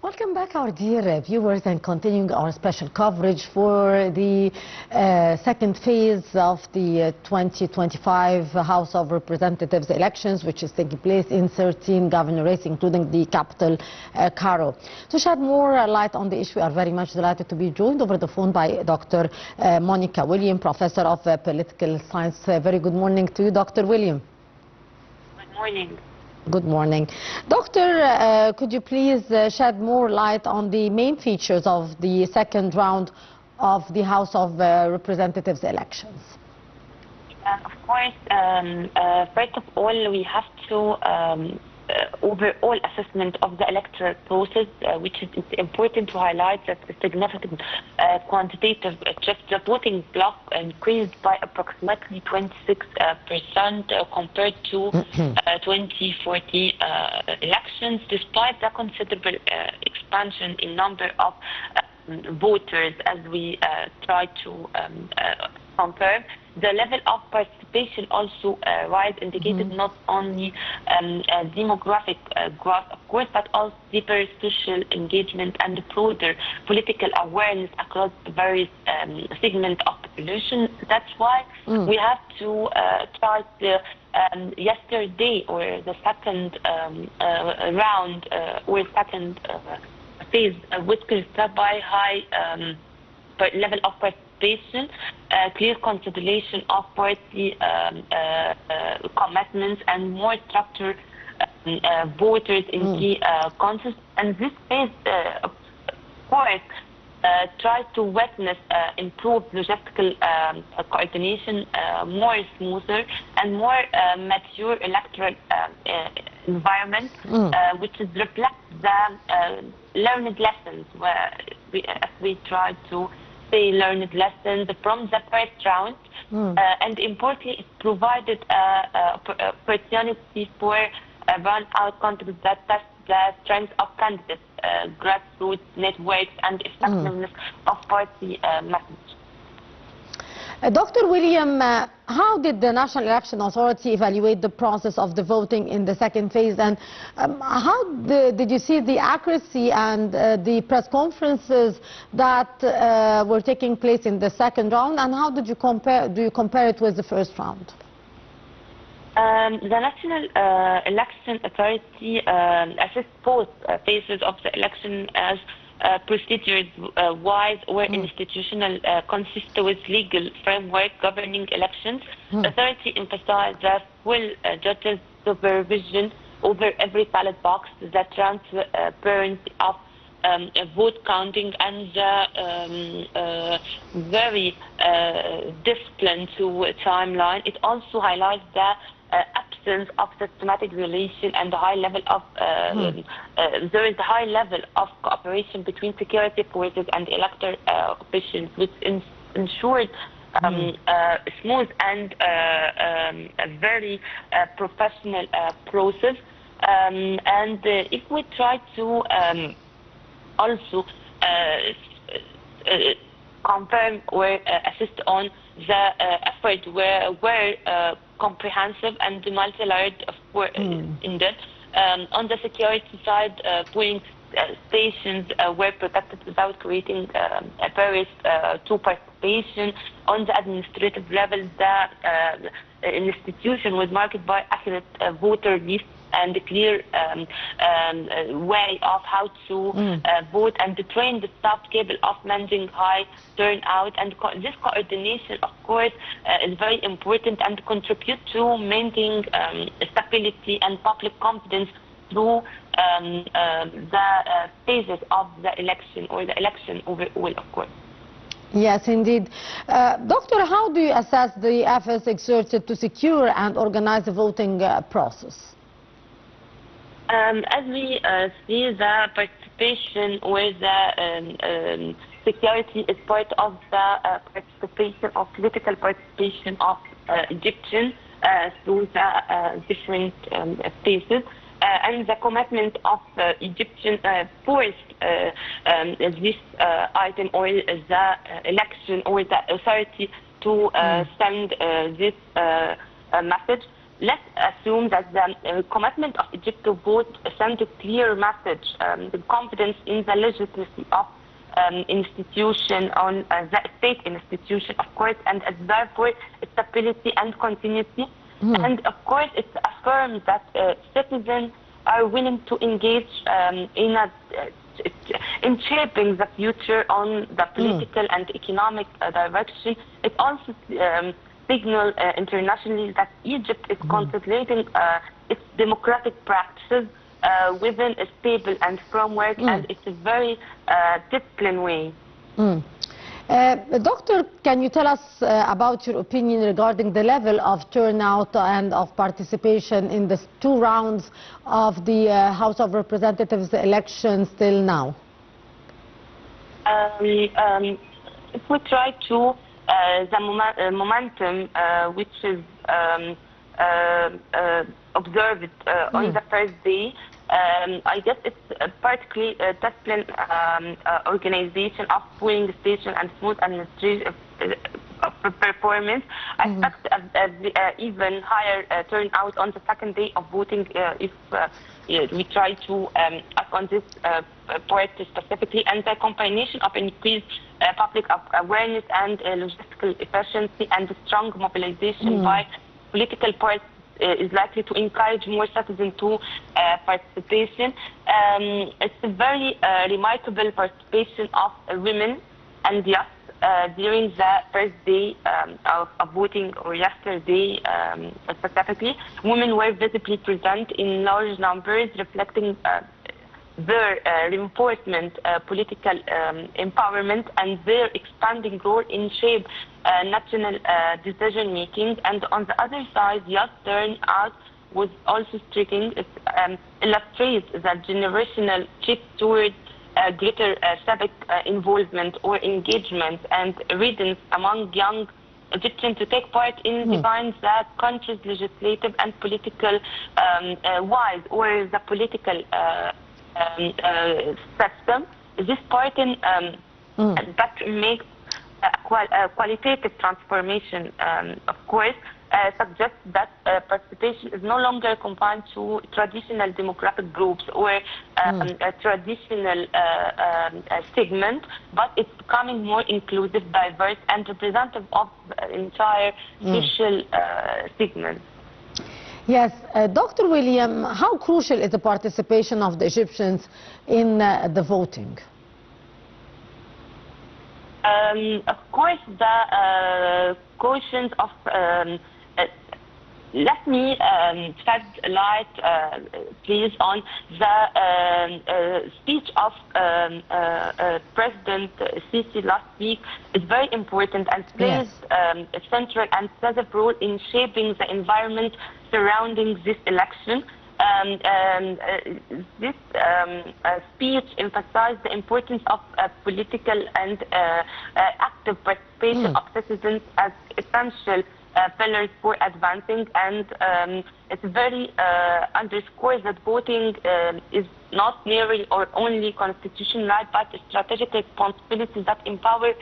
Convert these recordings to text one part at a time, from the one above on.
Welcome back, our dear viewers, and continuing our special coverage for the second phase of the 2025 House of Representatives elections, which is taking place in 13 governorates, including the capital, Cairo. To shed more light on the issue, we are very much delighted to be joined over the phone by Dr. Monica William, Professor of Political Science. Very good morning to you, Dr. William. Good morning. Good morning. Doctor, could you please shed more light on the main features of the second round of the House of Representatives elections? Of course, first of all, we have to overall assessment of the electoral process, which is important to highlight that the significant quantitative shift. The voting bloc increased by approximately 26% compared to 2040 elections, despite the considerable expansion in number of voters. As we try to compare, the level of participation also rise, indicated not only demographic growth, of course, but also deeper social engagement and broader political awareness across various segments of population. That's why we have to try the yesterday, or the second round, or second phase, which can start by high level of participation, clear consolidation of party commitments, and more structured voters in key contests. And this phase, of course, tries to witness improved logistical coordination, more smoother and more mature electoral environment, which is reflect the learned lessons, where we try to say learned lessons from the first round, and importantly, it provided opportunity for run-out contests that test the strength of candidates, grassroots networks, and effectiveness of party message. Dr. William, how did the National Election Authority evaluate the process of the voting in the second phase, and how did you see the accuracy and the press conferences that were taking place in the second round, and how did you compare it with the first round? The National Election Authority assessed both phases of the election as procedures wise or institutional, consistent with legal framework governing elections. The authority emphasized the full judges' supervision over every ballot box, the transparency of vote counting, and the very disciplined to timeline. It also highlights the absence of systematic violation and the high level of there is a high level of cooperation between security forces and electoral officials, which ensured smooth and a very professional process. And if we try to also confirm or assist on the effort were comprehensive and multi-layered in that. On the security side, polling stations were protected without creating a barriers to participation. On the administrative level, the institution was marked by accurate voter lists and a clear way of how to vote, and to train the staff capable of managing high turnout. And this coordination, of course, is very important and contribute to maintaining stability and public confidence through the phases of the election, or the election overall, of course. Yes, indeed. Doctor, how do you assess the efforts exerted to secure and organize the voting process? As we see, the participation or the security is part of the participation of political participation of Egyptians through the different phases. And the commitment of Egyptian forced this item, or the election, or the authority to send this message. let's assume that the commitment of Egypt to vote sent a clear message, the confidence in the legitimacy of institution, on the state institution, of course, and therefore stability and continuity. And of course, it affirms that citizens are willing to engage in shaping the future on the political and economic direction. It also signals internationally that Egypt is contemplating its democratic practices within a stable and framework, and it's a very disciplined way. Doctor, can you tell us about your opinion regarding the level of turnout and of participation in the 2 rounds of the House of Representatives elections till now? If we try to the momentum which is observed on the first day, I guess it's particularly a disciplined organization of polling station and smooth administration performance. I expect even higher turnout on the second day of voting if we try to act on this part specifically, and the combination of increased public awareness and logistical efficiency and strong mobilization by political parties is likely to encourage more citizens to participation. It's a very remarkable participation of women and youth during the first day of voting, or yesterday specifically. Women were visibly present in large numbers, reflecting their reinforcement, political empowerment, and their expanding role in shape national decision-making. And on the other side, youth turnout was also striking. It illustrates the generational shift toward greater civic involvement or engagement and readiness among young Egyptians to take part in defining the country's legislative and political wise, or the political system. This part that makes a qualitative transformation, of course, suggests that participation is no longer confined to traditional demographic groups or a traditional segment, but it's becoming more inclusive, diverse, and representative of the entire social segment. Yes, Dr. William, how crucial is the participation of the Egyptians in the voting? Of course, the questions of let me shed light, please, on the speech of President Sisi last week. Is very important and plays a central and decisive role in shaping the environment surrounding this election. This speech emphasized the importance of political and active participation of citizens as essential pillars for advancing, and it's very underscores that voting is not merely or only constitutional right, but a strategic responsibility that empower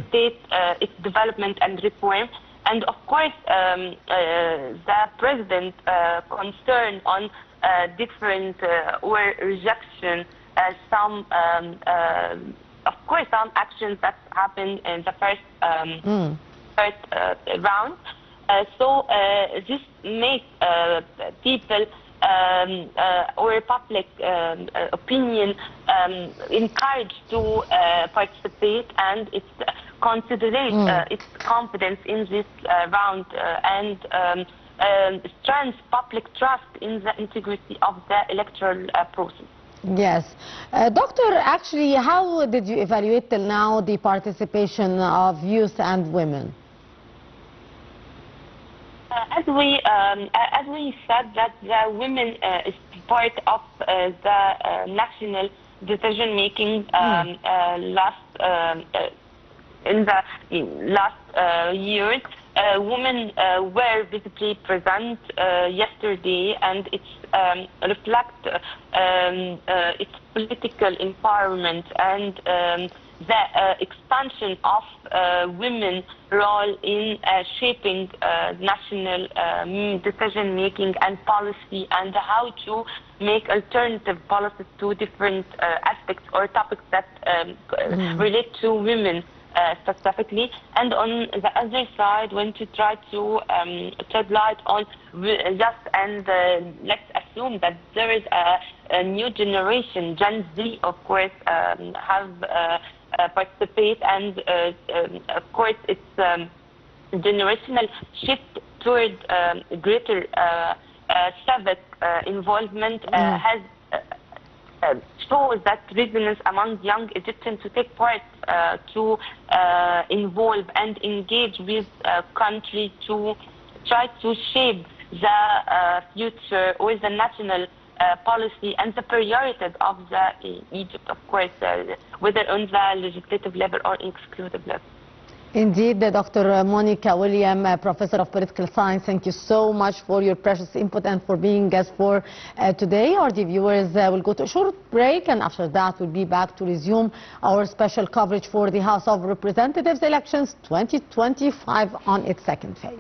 state its development and reform. And of course, the president concern on different or rejection some of course some actions that happened in the first round. So this makes people or public opinion encouraged to participate, and it's considerate its confidence in this round and strengthens public trust in the integrity of the electoral process. Yes. Doctor, actually, how did you evaluate till now the participation of youth and women? As we said, that the women is part of the national decision making in the last years. women were visibly present yesterday, and it's reflect its political empowerment and the expansion of women's role in shaping national decision-making and policy, and how to make alternative policies to different aspects or topics that relate to women specifically. And on the other side, when to try to shed light on just and let's assume that there is a new generation, Gen Z, of course, have participate, and of course it's generational shift toward greater civic involvement has shows that resilience among young Egyptians to take part, to involve and engage with country to try to shape the future or the national policy and the priorities of the Egypt, of course, whether on the legislative level or exclusive level. Indeed, Dr. Monica William, Professor of Political Science, thank you so much for your precious input and for being guest for today. Our viewers will go to a short break, and after that we'll be back to resume our special coverage for the House of Representatives elections 2025 on its second phase.